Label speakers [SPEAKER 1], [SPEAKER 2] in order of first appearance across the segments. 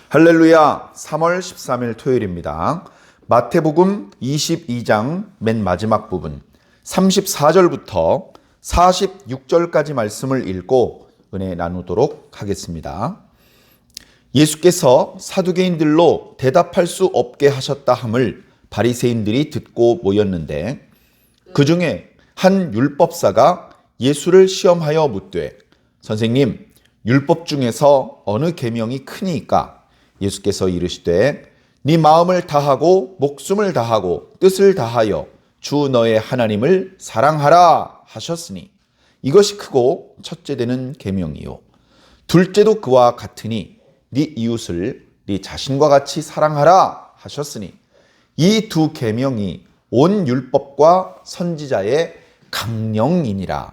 [SPEAKER 1] 할렐루야. 3월 13일 토요일입니다. 마태복음 22장 맨 마지막 부분 34절부터 46절까지 말씀을 읽고 은혜 나누도록 하겠습니다. 예수께서 사두개인들로 대답할 수 없게 하셨다 함을 바리새인들이 듣고 모였는데 그 중에 한 율법사가 예수를 시험하여 묻되 선생님, 율법 중에서 어느 계명이 크니이까? 예수께서 이르시되 네 마음을 다하고 목숨을 다하고 뜻을 다하여 주 너의 하나님을 사랑하라 하셨으니 이것이 크고 첫째 되는 계명이요 둘째도 그와 같으니 네 이웃을 네 자신과 같이 사랑하라 하셨으니 이 두 계명이 온 율법과 선지자의 강령이니라.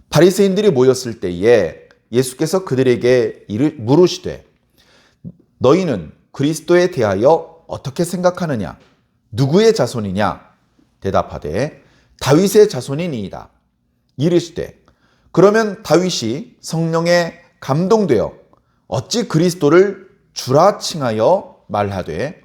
[SPEAKER 1] 바리새인들이 모였을 때에 예수께서 그들에게 물으시되 너희는 그리스도에 대하여 어떻게 생각하느냐? 누구의 자손이냐? 대답하되 다윗의 자손이니이다. 이르시되 그러면 다윗이 성령에 감동되어 어찌 그리스도를 주라 칭하여 말하되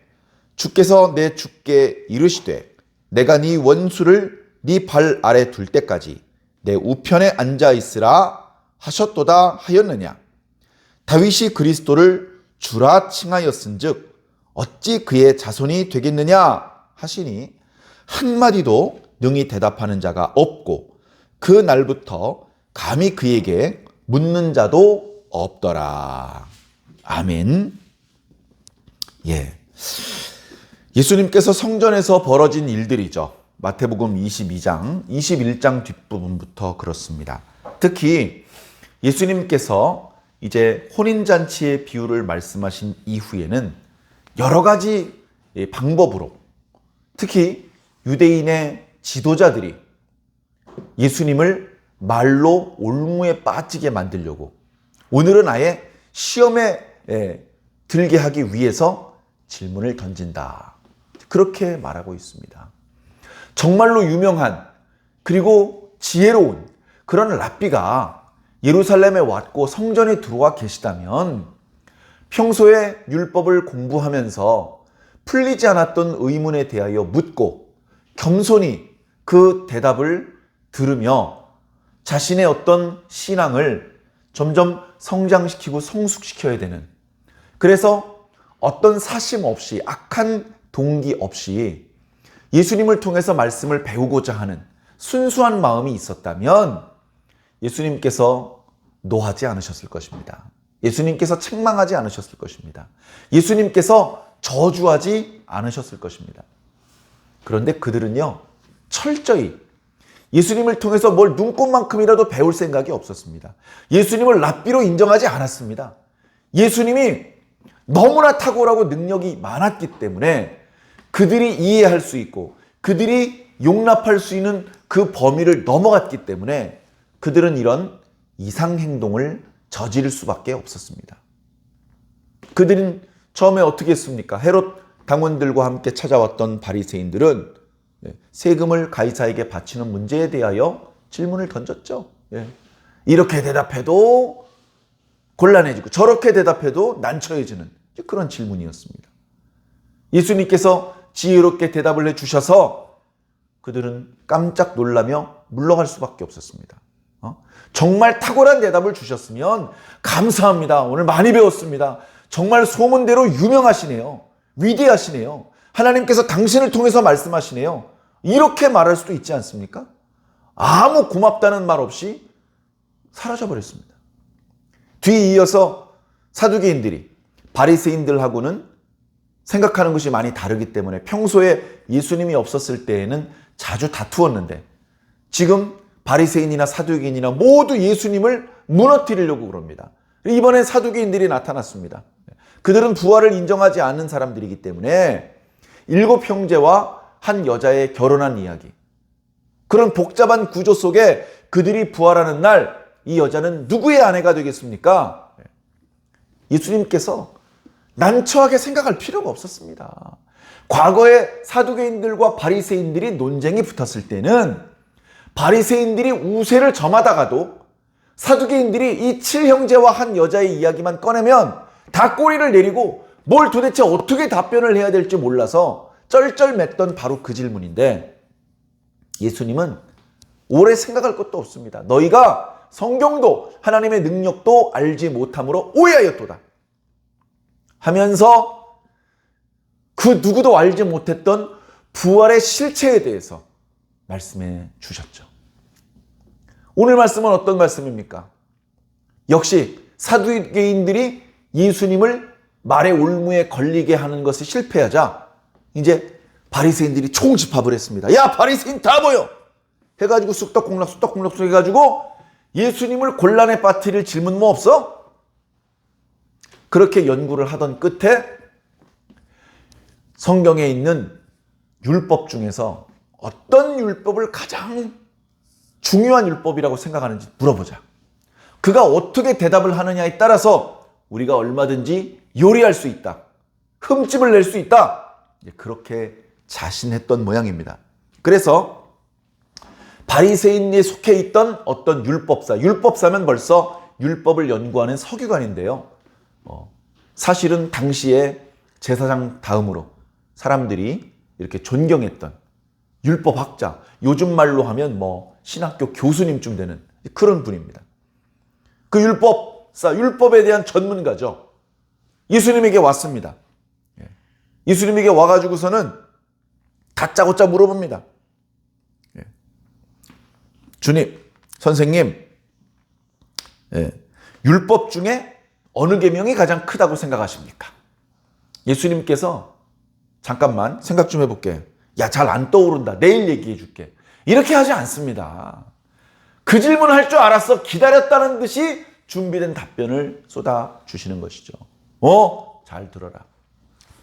[SPEAKER 1] 주께서 내 주께 이르시되 내가 네 원수를 네 발 아래 둘 때까지 내 우편에 앉아 있으라 하셨도다 하였느냐? 다윗이 그리스도를 주라 칭하였은즉 어찌 그의 자손이 되겠느냐 하시니 한마디도 능히 대답하는 자가 없고 그 날부터 감히 그에게 묻는 자도 없더라. 아멘. 예수님께서 성전에서 벌어진 일들이죠. 마태복음 22장, 21장 뒷부분부터 그렇습니다. 특히 예수님께서 이제 혼인잔치의 비유를 말씀하신 이후에는 여러 가지 방법으로 특히 유대인의 지도자들이 예수님을 말로 올무에 빠지게 만들려고 오늘은 아예 시험에 들게 하기 위해서 질문을 던진다. 그렇게 말하고 있습니다. 정말로 유명한 그리고 지혜로운 그런 랍비가 예루살렘에 왔고 성전에 들어와 계시다면 평소에 율법을 공부하면서 풀리지 않았던 의문에 대하여 묻고 겸손히 그 대답을 들으며 자신의 어떤 신앙을 점점 성장시키고 성숙시켜야 되는, 그래서 어떤 사심 없이 악한 동기 없이 예수님을 통해서 말씀을 배우고자 하는 순수한 마음이 있었다면 예수님께서 노하지 않으셨을 것입니다. 예수님께서 책망하지 않으셨을 것입니다. 예수님께서 저주하지 않으셨을 것입니다. 그런데 그들은요, 철저히 예수님을 통해서 뭘 눈꽃만큼이라도 배울 생각이 없었습니다. 예수님을 랍비로 인정하지 않았습니다. 예수님이 너무나 탁월하고 능력이 많았기 때문에 그들이 이해할 수 있고 그들이 용납할 수 있는 그 범위를 넘어갔기 때문에 그들은 이런 이상행동을 저지를 수밖에 없었습니다. 그들은 처음에 어떻게 했습니까? 헤롯 당원들과 함께 찾아왔던 바리새인들은 세금을 가이사에게 바치는 문제에 대하여 질문을 던졌죠. 이렇게 대답해도 곤란해지고 저렇게 대답해도 난처해지는 그런 질문이었습니다. 예수님께서 지혜롭게 대답을 해주셔서 그들은 깜짝 놀라며 물러갈 수밖에 없었습니다. 정말 탁월한 대답을 주셨으면 감사합니다. 오늘 많이 배웠습니다. 정말 소문대로 유명하시네요. 위대하시네요. 하나님께서 당신을 통해서 말씀하시네요. 이렇게 말할 수도 있지 않습니까? 아무 고맙다는 말 없이 사라져버렸습니다. 뒤에 이어서 사두개인들이 바리새인들하고는 생각하는 것이 많이 다르기 때문에 평소에 예수님이 없었을 때에는 자주 다투었는데 지금 바리새인이나 사두개인이나 모두 예수님을 무너뜨리려고 그럽니다. 이번엔 사두개인들이 나타났습니다. 그들은 부활을 인정하지 않는 사람들이기 때문에 7 형제와 한 여자의 결혼한 이야기, 그런 복잡한 구조 속에 그들이 부활하는 날 이 여자는 누구의 아내가 되겠습니까? 예수님께서 난처하게 생각할 필요가 없었습니다. 과거에 사두개인들과 바리새인들이 논쟁이 붙었을 때는 바리새인들이 우세를 점하다가도 사두개인들이 이 7형제와 한 여자의 이야기만 꺼내면 다 꼬리를 내리고 뭘 도대체 어떻게 답변을 해야 될지 몰라서 쩔쩔맸던 바로 그 질문인데, 예수님은 오래 생각할 것도 없습니다. 너희가 성경도 하나님의 능력도 알지 못함으로 오해하였도다 하면서 그 누구도 알지 못했던 부활의 실체에 대해서 말씀해 주셨죠. 오늘 말씀은 어떤 말씀입니까? 역시 사두개인들이 예수님을 말의 올무에 걸리게 하는 것에 실패하자 이제 바리새인들이 총집합을 했습니다. 야, 바리새인 다 모여! 해가지고 쑥떡콩락 해가지고 예수님을 곤란에 빠뜨릴 질문 뭐 없어? 그렇게 연구를 하던 끝에 성경에 있는 율법 중에서 어떤 율법을 가장 중요한 율법이라고 생각하는지 물어보자. 그가 어떻게 대답을 하느냐에 따라서 우리가 얼마든지 요리할 수 있다. 흠집을 낼 수 있다. 그렇게 자신했던 모양입니다. 그래서 바리새인에 속해 있던 어떤 율법사면 벌써 율법을 연구하는 서기관인데요. 사실은 당시에 제사장 다음으로 사람들이 이렇게 존경했던 율법학자, 요즘 말로 하면 신학교 교수님쯤 되는 그런 분입니다. 그 율법에 대한 전문가죠. 예수님에게 왔습니다. 예수님에게 와가지고서는 다짜고짜 물어봅니다. 주님, 선생님, 율법 중에 어느 계명이 가장 크다고 생각하십니까? 예수님께서 잠깐만 생각 좀 해볼게. 야, 잘 안 떠오른다. 내일 얘기해 줄게. 이렇게 하지 않습니다. 그 질문을 할 줄 알았어. 기다렸다는 듯이 준비된 답변을 쏟아 주시는 것이죠. 잘 들어라.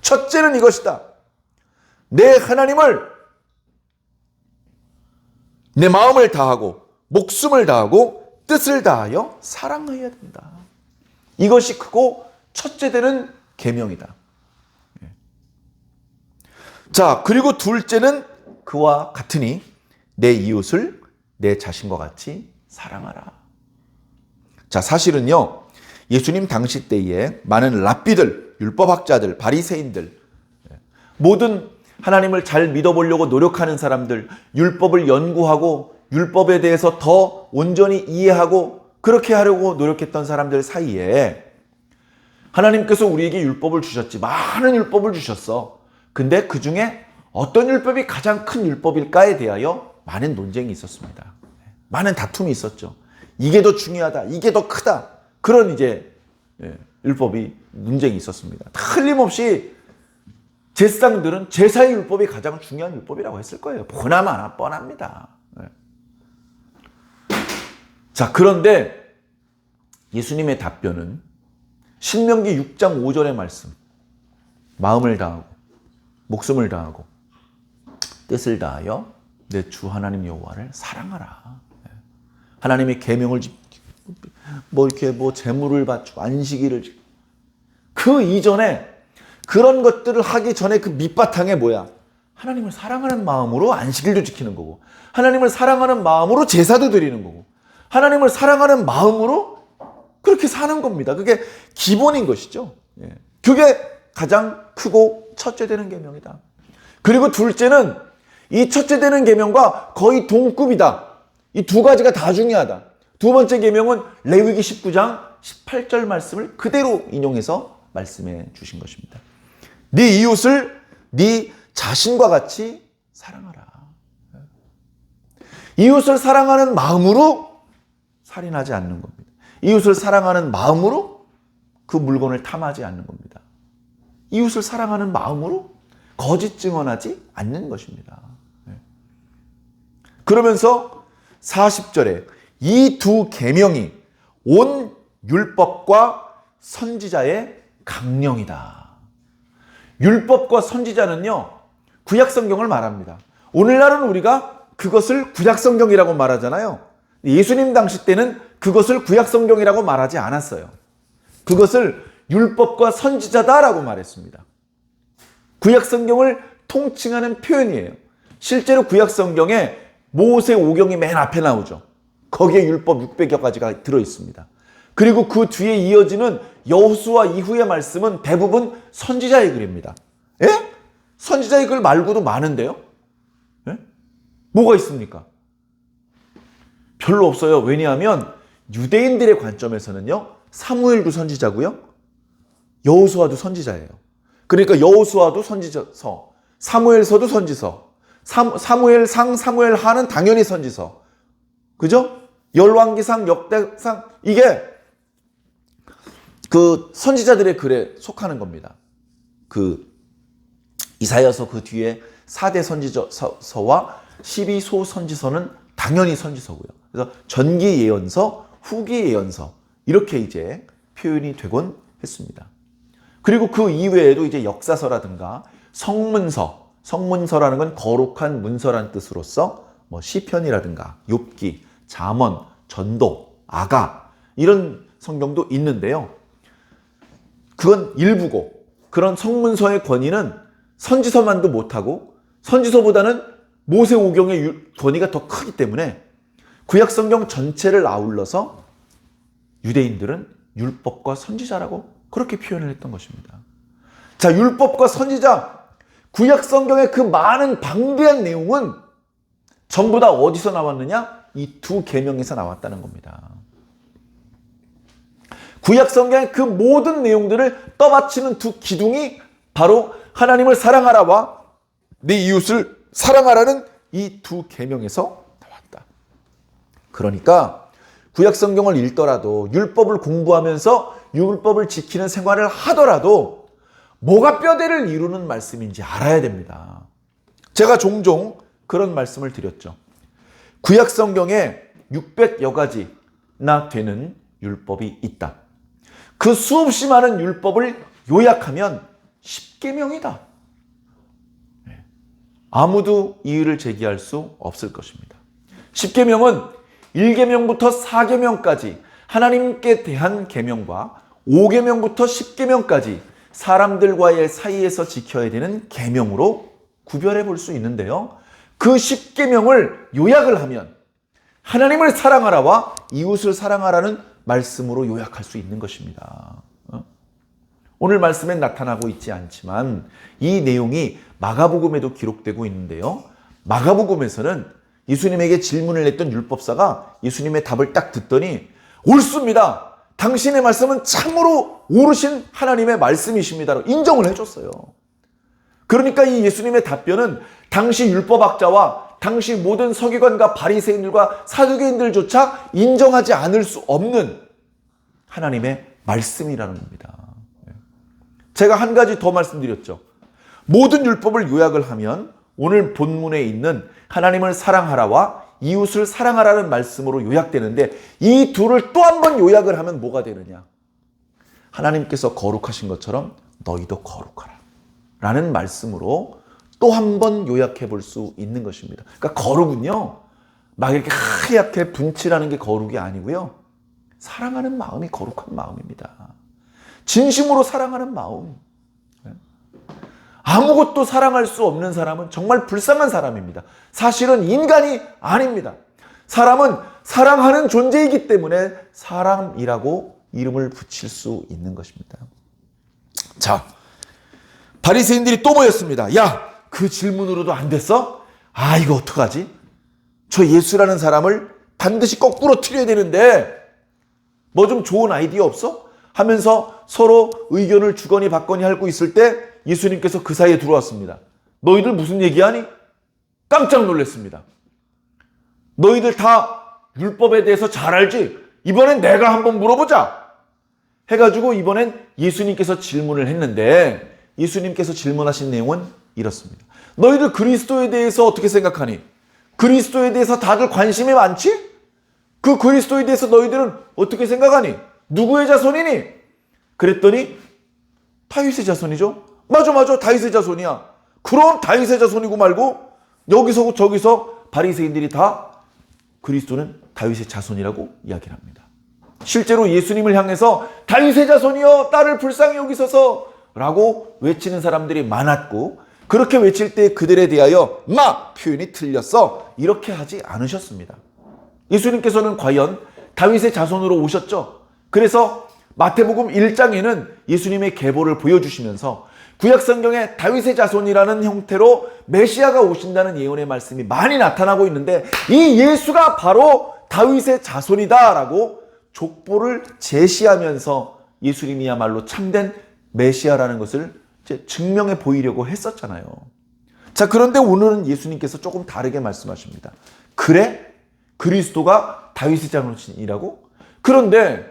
[SPEAKER 1] 첫째는 이것이다. 내 하나님을 내 마음을 다하고 목숨을 다하고 뜻을 다하여 사랑해야 된다. 이것이 크고 첫째 되는 계명이다. 자, 그리고 둘째는 그와 같으니 내 이웃을 내 자신과 같이 사랑하라. 자, 사실은요, 예수님 당시 때에 많은 랍비들, 율법학자들, 바리새인들, 모든 하나님을 잘 믿어보려고 노력하는 사람들, 율법을 연구하고 율법에 대해서 더 온전히 이해하고 그렇게 하려고 노력했던 사람들 사이에 하나님께서 우리에게 율법을 주셨지. 많은 율법을 주셨어. 근데 그 중에 어떤 율법이 가장 큰 율법일까에 대하여 많은 논쟁이 있었습니다. 많은 다툼이 있었죠. 이게 더 중요하다. 이게 더 크다. 그런 율법이 논쟁이 있었습니다. 틀림없이 제사장들은 제사의 율법이 가장 중요한 율법이라고 했을 거예요. 보나마나 뻔합니다. 자, 그런데 예수님의 답변은 신명기 6장 5절의 말씀. 마음을 다하고 목숨을 다하고 뜻을 다하여 내 주 하나님 여호와를 사랑하라. 하나님의 계명을 지키고 제물을 바치고 안식일을 지키고 그 이전에 그런 것들을 하기 전에 그 밑바탕에 뭐야? 하나님을 사랑하는 마음으로 안식일도 지키는 거고 하나님을 사랑하는 마음으로 제사도 드리는 거고 하나님을 사랑하는 마음으로 그렇게 사는 겁니다. 그게 기본인 것이죠. 그게 가장 크고 첫째 되는 계명이다. 그리고 둘째는 이 첫째 되는 계명과 거의 동급이다. 이 두 가지가 다 중요하다. 두 번째 계명은 레위기 19장 18절 말씀을 그대로 인용해서 말씀해 주신 것입니다. 네 이웃을 네 자신과 같이 사랑하라. 이웃을 사랑하는 마음으로 살인하지 않는 겁니다. 이웃을 사랑하는 마음으로 그 물건을 탐하지 않는 겁니다. 이웃을 사랑하는 마음으로 거짓 증언하지 않는 것입니다. 그러면서 40절에 이 두 계명이 온 율법과 선지자의 강령이다. 율법과 선지자는요, 구약 성경을 말합니다. 오늘날은 우리가 그것을 구약 성경이라고 말하잖아요. 예수님 당시 때는 그것을 구약 성경이라고 말하지 않았어요. 그것을 율법과 선지자다라고 말했습니다. 구약 성경을 통칭하는 표현이에요. 실제로 구약 성경에 모세오경이 맨 앞에 나오죠. 거기에 율법 600여 가지가 들어있습니다. 그리고 그 뒤에 이어지는 여호수아 이후의 말씀은 대부분 선지자의 글입니다. 예? 선지자의 글 말고도 많은데요? 예? 뭐가 있습니까? 별로 없어요. 왜냐하면 유대인들의 관점에서는요, 사무엘도 선지자고요, 여호수아도 선지자예요. 그러니까 여호수아도 선지서, 사무엘서도 선지서, 사무엘상, 사무엘하는 당연히 선지서. 그죠? 열왕기상, 역대상, 이게 그 선지자들의 글에 속하는 겁니다. 그 이사야서 그 뒤에 4대 선지서와 12소 선지서는 당연히 선지서고요. 그래서 전기 예언서, 후기 예언서, 이렇게 이제 표현이 되곤 했습니다. 그리고 그 이외에도 이제 역사서라든가 성문서, 성문서라는 건 거룩한 문서란 뜻으로서 뭐 시편이라든가 욥기, 잠언, 전도, 아가, 이런 성경도 있는데요. 그건 일부고, 그런 성문서의 권위는 선지서만도 못하고 선지서보다는 모세오경의 권위가 더 크기 때문에 구약성경 전체를 아울러서 유대인들은 율법과 선지자라고 그렇게 표현을 했던 것입니다. 자, 율법과 선지자, 구약성경의 그 많은 방대한 내용은 전부 다 어디서 나왔느냐? 이 두 계명에서 나왔다는 겁니다. 구약성경의 그 모든 내용들을 떠받치는 두 기둥이 바로 하나님을 사랑하라와 내 이웃을 사랑하라는 이 두 계명에서 나왔다. 그러니까 구약성경을 읽더라도, 율법을 공부하면서 율법을 지키는 생활을 하더라도 뭐가 뼈대를 이루는 말씀인지 알아야 됩니다. 제가 종종 그런 말씀을 드렸죠. 구약성경에 600여 가지나 되는 율법이 있다. 그 수없이 많은 율법을 요약하면 10계명이다. 아무도 이의를 제기할 수 없을 것입니다. 10계명은 1계명부터 4계명까지 하나님께 대한 계명과 5계명부터 10계명까지 사람들과의 사이에서 지켜야 되는 계명으로 구별해 볼 수 있는데요. 그 10계명을 요약을 하면 하나님을 사랑하라와 이웃을 사랑하라는 말씀으로 요약할 수 있는 것입니다. 오늘 말씀엔 나타나고 있지 않지만 이 내용이 마가복음에도 기록되고 있는데요. 마가복음에서는 예수님에게 질문을 했던 율법사가 예수님의 답을 딱 듣더니 옳습니다. 당신의 말씀은 참으로 옳으신 하나님의 말씀이십니다로 인정을 해줬어요. 그러니까 이 예수님의 답변은 당시 율법학자와 당시 모든 서기관과 바리새인들과 사두개인들조차 인정하지 않을 수 없는 하나님의 말씀이라는 겁니다. 제가 한 가지 더 말씀드렸죠. 모든 율법을 요약을 하면 오늘 본문에 있는 하나님을 사랑하라와 이웃을 사랑하라는 말씀으로 요약되는데, 이 둘을 또 한 번 요약을 하면 뭐가 되느냐? 하나님께서 거룩하신 것처럼 너희도 거룩하라 라는 말씀으로 또 한 번 요약해 볼 수 있는 것입니다. 그러니까 거룩은요, 막 이렇게 하얗게 분칠하는 게 거룩이 아니고요, 사랑하는 마음이 거룩한 마음입니다. 진심으로 사랑하는 마음. 아무것도 사랑할 수 없는 사람은 정말 불쌍한 사람입니다. 사실은 인간이 아닙니다. 사람은 사랑하는 존재이기 때문에 사람이라고 이름을 붙일 수 있는 것입니다. 자, 바리새인들이 또 모였습니다. 야, 그 질문으로도 안 됐어? 아, 이거 어떡하지? 저 예수라는 사람을 반드시 거꾸로 틀어야 되는데 뭐 좀 좋은 아이디어 없어? 하면서 서로 의견을 주거니 받거니 하고 있을 때 예수님께서 그 사이에 들어왔습니다. 너희들 무슨 얘기하니? 깜짝 놀랐습니다. 너희들 다 율법에 대해서 잘 알지? 이번엔 내가 한번 물어보자 해가지고 이번엔 예수님께서 질문을 했는데, 예수님께서 질문하신 내용은 이렇습니다. 너희들 그리스도에 대해서 어떻게 생각하니? 그리스도에 대해서 다들 관심이 많지? 그 그리스도에 대해서 너희들은 어떻게 생각하니? 누구의 자손이니? 그랬더니 다윗의 자손이죠. 맞아, 다윗의 자손이야. 그럼 다윗의 자손이고 말고 여기서 저기서 바리새인들이 다 그리스도는 다윗의 자손이라고 이야기를 합니다. 실제로 예수님을 향해서 다윗의 자손이여 나를 불쌍히 여기소서 라고 외치는 사람들이 많았고, 그렇게 외칠 때 그들에 대하여 표현이 틀렸어 이렇게 하지 않으셨습니다. 예수님께서는 과연 다윗의 자손으로 오셨죠. 그래서 마태복음 1장에는 예수님의 계보를 보여주시면서 구약성경에 다윗의 자손이라는 형태로 메시아가 오신다는 예언의 말씀이 많이 나타나고 있는데, 이 예수가 바로 다윗의 자손이다라고 족보를 제시하면서 예수님이야말로 참된 메시아라는 것을 이제 증명해 보이려고 했었잖아요. 자, 그런데 오늘은 예수님께서 조금 다르게 말씀하십니다. 그래? 그리스도가 다윗의 자손이라고? 그런데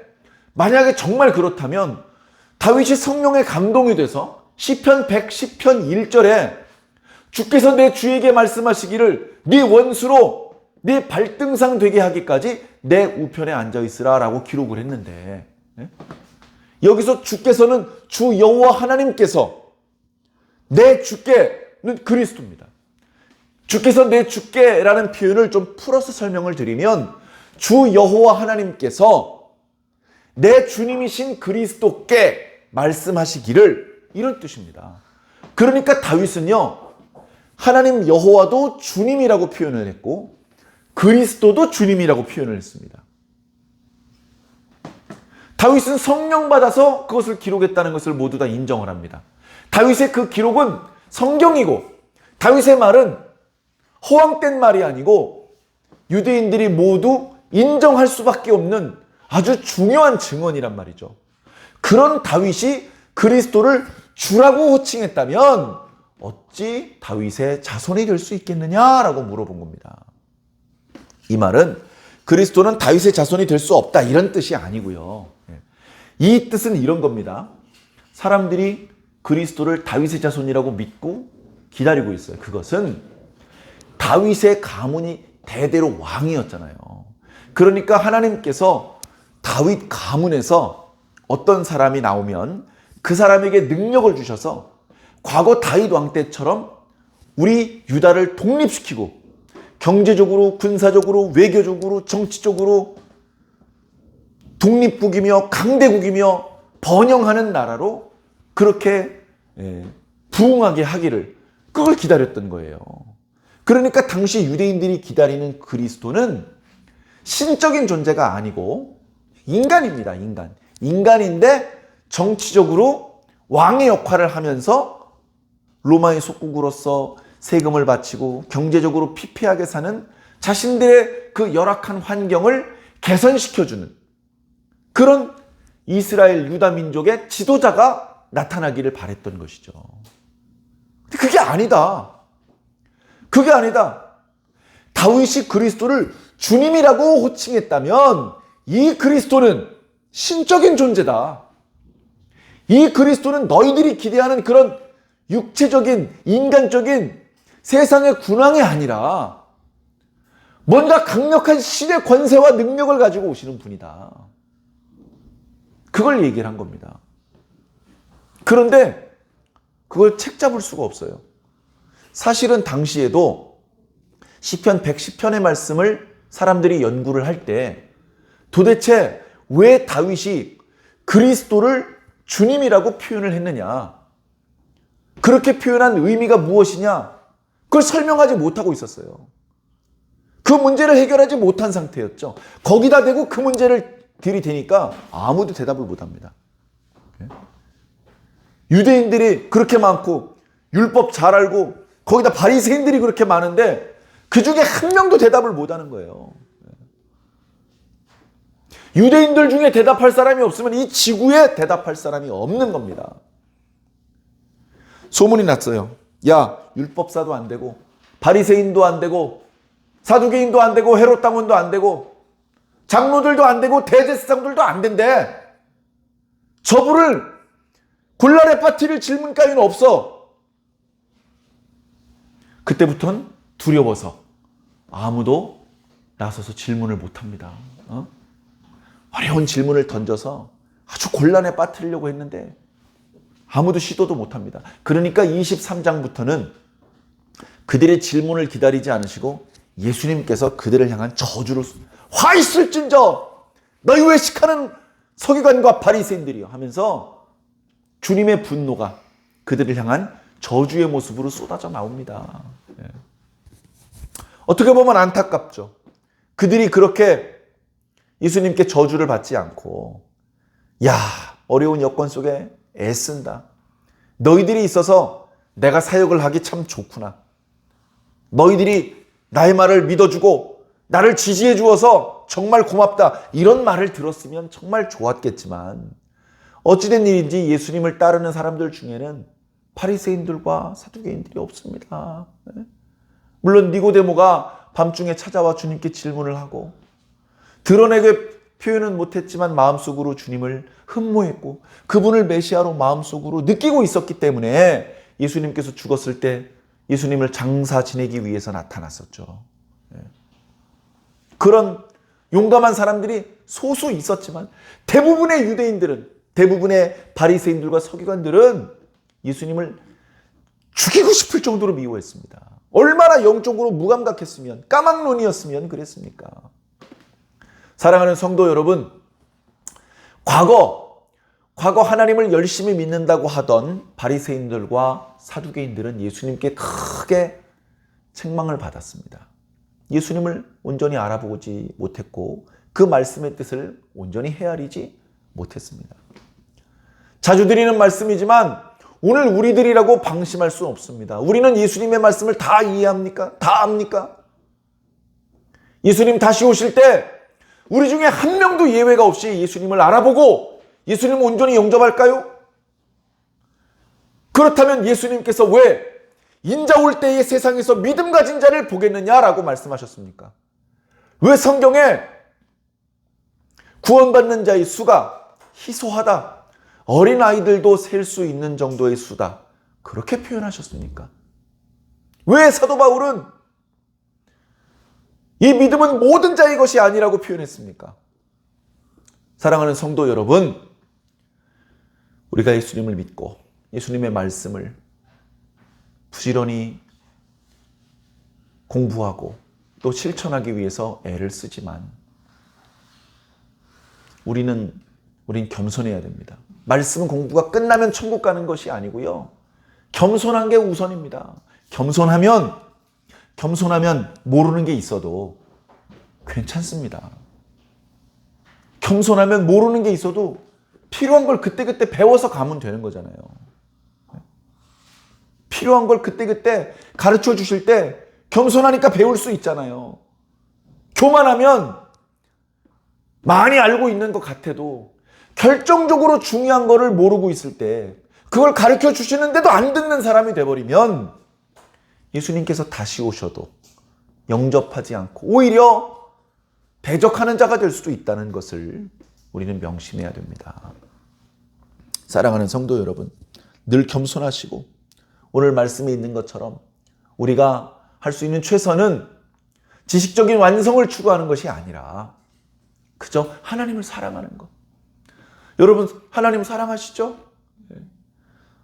[SPEAKER 1] 만약에 정말 그렇다면 다윗이 성령에 감동이 돼서 시편 110편 1절에 주께서 내 주에게 말씀하시기를 네 원수로 네 발등상 되게 하기까지 내 우편에 앉아있으라 라고 기록을 했는데, 여기서 주께서는 주 여호와 하나님께서, 내 주께는 그리스도입니다. 주께서 내 주께라는 표현을 좀 풀어서 설명을 드리면, 주 여호와 하나님께서 내 주님이신 그리스도께 말씀하시기를, 이런 뜻입니다. 그러니까 다윗은요, 하나님 여호와도 주님이라고 표현을 했고 그리스도도 주님이라고 표현을 했습니다. 다윗은 성령 받아서 그것을 기록했다는 것을 모두 다 인정을 합니다. 다윗의 그 기록은 성경이고, 다윗의 말은 허황된 말이 아니고 유대인들이 모두 인정할 수밖에 없는 아주 중요한 증언이란 말이죠. 그런 다윗이 그리스도를 주라고 호칭했다면 어찌 다윗의 자손이 될 수 있겠느냐라고 물어본 겁니다. 이 말은 그리스도는 다윗의 자손이 될 수 없다 이런 뜻이 아니고요. 이 뜻은 이런 겁니다. 사람들이 그리스도를 다윗의 자손이라고 믿고 기다리고 있어요. 그것은 다윗의 가문이 대대로 왕이었잖아요. 그러니까 하나님께서 다윗 가문에서 어떤 사람이 나오면 그 사람에게 능력을 주셔서 과거 다윗 왕 때처럼 우리 유다를 독립시키고 경제적으로, 군사적으로, 외교적으로, 정치적으로 독립국이며 강대국이며 번영하는 나라로 그렇게 부흥하게 하기를, 그걸 기다렸던 거예요. 그러니까 당시 유대인들이 기다리는 그리스도는 신적인 존재가 아니고 인간입니다. 인간인데 정치적으로 왕의 역할을 하면서 로마의 속국으로서 세금을 바치고 경제적으로 피폐하게 사는 자신들의 그 열악한 환경을 개선시켜주는 그런 이스라엘 유다 민족의 지도자가 나타나기를 바랬던 것이죠. 근데 그게 아니다. 그게 아니다. 다윗이 그리스도를 주님이라고 호칭했다면 이 그리스도는 신적인 존재다. 이 그리스도는 너희들이 기대하는 그런 육체적인, 인간적인 세상의 군왕이 아니라 뭔가 강력한 신의 권세와 능력을 가지고 오시는 분이다. 그걸 얘기를 한 겁니다. 그런데 그걸 책잡을 수가 없어요. 사실은 당시에도 시편 110편의 말씀을 사람들이 연구를 할 때 도대체 왜 다윗이 그리스도를 주님이라고 표현을 했느냐, 그렇게 표현한 의미가 무엇이냐, 그걸 설명하지 못하고 있었어요. 그 문제를 해결하지 못한 상태였죠. 거기다 대고 그 문제를 들이대니까 아무도 대답을 못합니다. 유대인들이 그렇게 많고 율법 잘 알고 거기다 바리새인들이 그렇게 많은데 그 중에 한 명도 대답을 못하는 거예요. 유대인들 중에 대답할 사람이 없으면 이 지구에 대답할 사람이 없는 겁니다. 소문이 났어요. 야, 율법사도 안 되고 바리새인도 안 되고 사두개인도 안 되고 헤롯 당원도 안 되고 장로들도 안 되고 대제사장들도 안 된대. 저분을 곤란에 빠뜨릴 질문 따위는 없어. 그때부터는 두려워서 아무도 나서서 질문을 못합니다. 어려운 질문을 던져서 아주 곤란에 빠뜨리려고 했는데 아무도 시도도 못합니다. 그러니까 23장부터는 그들의 질문을 기다리지 않으시고 예수님께서 그들을 향한 저주를, 화 있을진저 너희 외식하는 서기관과 바리새인들이여 하면서 주님의 분노가 그들을 향한 저주의 모습으로 쏟아져 나옵니다. 어떻게 보면 안타깝죠. 그들이 그렇게 예수님께 저주를 받지 않고 야, 어려운 여건 속에 애쓴다. 너희들이 있어서 내가 사역을 하기 참 좋구나. 너희들이 나의 말을 믿어주고 나를 지지해 주어서 정말 고맙다. 이런 말을 들었으면 정말 좋았겠지만 어찌된 일인지 예수님을 따르는 사람들 중에는 바리새인들과 사두개인들이 없습니다. 물론 니고데모가 밤중에 찾아와 주님께 질문을 하고 드러내게 표현은 못했지만 마음속으로 주님을 흠모했고 그분을 메시아로 마음속으로 느끼고 있었기 때문에 예수님께서 죽었을 때 예수님을 장사 지내기 위해서 나타났었죠. 그런 용감한 사람들이 소수 있었지만 대부분의 유대인들은, 대부분의 바리새인들과 서기관들은 예수님을 죽이고 싶을 정도로 미워했습니다. 얼마나 영적으로 무감각했으면, 까막눈이었으면 그랬습니까? 사랑하는 성도 여러분, 과거 하나님을 열심히 믿는다고 하던 바리새인들과 사두개인들은 예수님께 크게 책망을 받았습니다. 예수님을 온전히 알아보지 못했고 그 말씀의 뜻을 온전히 헤아리지 못했습니다. 자주 드리는 말씀이지만 오늘 우리들이라고 방심할 수 없습니다. 우리는 예수님의 말씀을 다 이해합니까? 다 압니까? 예수님 다시 오실 때 우리 중에 한 명도 예외가 없이 예수님을 알아보고 예수님을 온전히 영접할까요? 그렇다면 예수님께서 왜 인자 올 때의 세상에서 믿음 가진 자를 보겠느냐라고 말씀하셨습니까? 왜 성경에 구원받는 자의 수가 희소하다, 어린아이들도 셀 수 있는 정도의 수다, 그렇게 표현하셨습니까? 왜 사도 바울은 이 믿음은 모든 자의 것이 아니라고 표현했습니까? 사랑하는 성도 여러분, 우리가 예수님을 믿고 예수님의 말씀을 부지런히 공부하고 또 실천하기 위해서 애를 쓰지만 우린 겸손해야 됩니다. 말씀 공부가 끝나면 천국 가는 것이 아니고요. 겸손한 게 우선입니다. 겸손하면 모르는 게 있어도 괜찮습니다. 겸손하면 모르는 게 있어도 필요한 걸 그때그때 배워서 가면 되는 거잖아요. 필요한 걸 그때그때 가르쳐 주실 때 겸손하니까 배울 수 있잖아요. 교만하면 많이 알고 있는 것 같아도 결정적으로 중요한 거를 모르고 있을 때 그걸 가르쳐 주시는데도 안 듣는 사람이 돼버리면 예수님께서 다시 오셔도 영접하지 않고 오히려 대적하는 자가 될 수도 있다는 것을 우리는 명심해야 됩니다. 사랑하는 성도 여러분, 늘 겸손하시고 오늘 말씀에 있는 것처럼 우리가 할 수 있는 최선은 지식적인 완성을 추구하는 것이 아니라 그저 하나님을 사랑하는 것. 여러분, 하나님 사랑하시죠?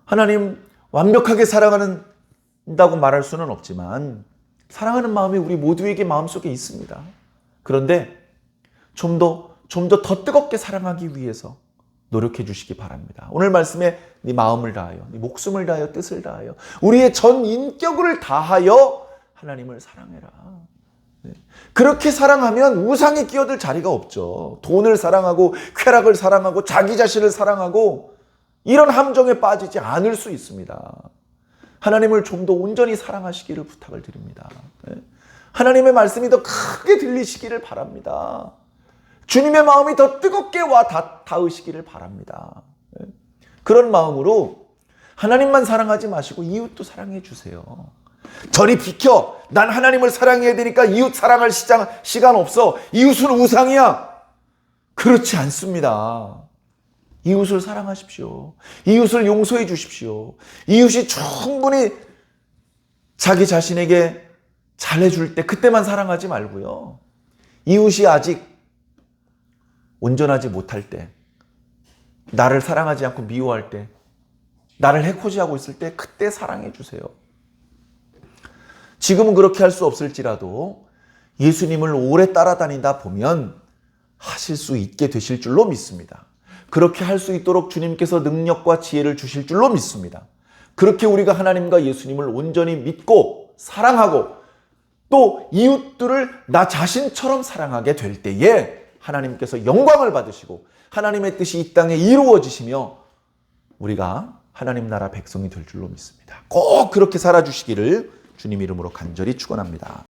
[SPEAKER 1] 하나님 완벽하게 사랑한다고 말할 수는 없지만 사랑하는 마음이 우리 모두에게 마음속에 있습니다. 그런데 좀 더 뜨겁게 사랑하기 위해서 노력해 주시기 바랍니다. 오늘 말씀에 네 마음을 다하여, 네 목숨을 다하여, 뜻을 다하여, 우리의 전 인격을 다하여 하나님을 사랑해라. 그렇게 사랑하면 우상에 끼어들 자리가 없죠. 돈을 사랑하고 쾌락을 사랑하고 자기 자신을 사랑하고 이런 함정에 빠지지 않을 수 있습니다. 하나님을 좀 더 온전히 사랑하시기를 부탁을 드립니다. 하나님의 말씀이 더 크게 들리시기를 바랍니다. 주님의 마음이 더 뜨겁게 와 닿으시기를 바랍니다. 그런 마음으로 하나님만 사랑하지 마시고 이웃도 사랑해 주세요. 저리 비켜. 난 하나님을 사랑해야 되니까 이웃 사랑할 시간 없어. 이웃은 우상이야. 그렇지 않습니다. 이웃을 사랑하십시오. 이웃을 용서해 주십시오. 이웃이 충분히 자기 자신에게 잘해줄 때 그때만 사랑하지 말고요. 이웃이 아직 온전하지 못할 때, 나를 사랑하지 않고 미워할 때, 나를 해코지하고 있을 때 그때 사랑해 주세요. 지금은 그렇게 할 수 없을지라도 예수님을 오래 따라다니다 보면 하실 수 있게 되실 줄로 믿습니다. 그렇게 할 수 있도록 주님께서 능력과 지혜를 주실 줄로 믿습니다. 그렇게 우리가 하나님과 예수님을 온전히 믿고 사랑하고 또 이웃들을 나 자신처럼 사랑하게 될 때에 하나님께서 영광을 받으시고 하나님의 뜻이 이 땅에 이루어지시며 우리가 하나님 나라 백성이 될 줄로 믿습니다. 꼭 그렇게 살아주시기를 주님 이름으로 간절히 축원합니다.